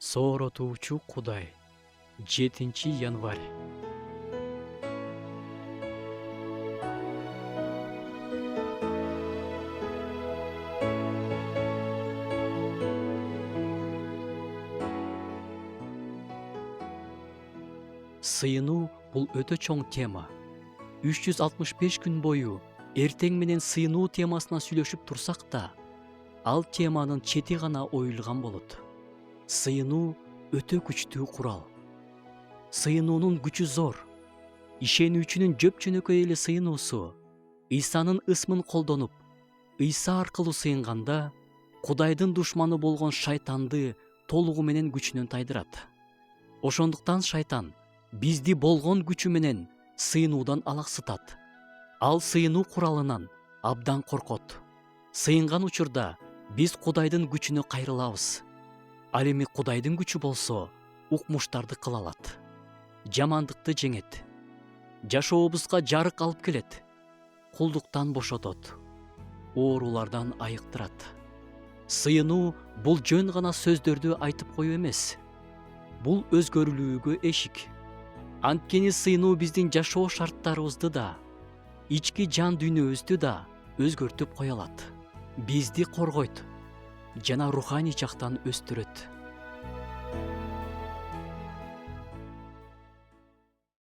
Сооротуучу Кудай. 7 январь. Сыйынуу бул өтө чоң тема. 365 күн бою эртең менен сыйынуу темасына сүйлөшүп турсак да, ал теманын чети гана оюлган болот. Сыйынуу өтө күчтүү курал. Сыйынуунун күчү зор. Ишенүүчүнүн жөп-жөнөкөй эле сыйынуусу Исанын ысмын колдонуп, Иса аркылуу сыйынганда, Кудайдын душманы болгон шайтанды толугу менен күчүнөн тайдырат. Ошондуктан шайтан бизди болгон күчү менен сыйынуудан алаксытат. Ал сыйынуу куралынан абдан коркот. Сыйынган учурда биз Кудайдын күчүнө кайрылабыз. Ал эми Кудайдын күчү болсо укмуштарды кыла алат. Жамандыкты жеңет. Жашообузга жарык алып келет. Кулдуктан бошотот. Оорулардан айыктырат. Сыйынуу бул жөн гана сөздөрдү айтып коюу эмес. Бул өзгөрүлүүгө эшик. Анткени сыйынуу биздин жашоо шарттарыбызды да, ички жан дүйнөбүздү да өзгөртүп кое алат. Бизди коргойт жана руханий жактан өстүрөт.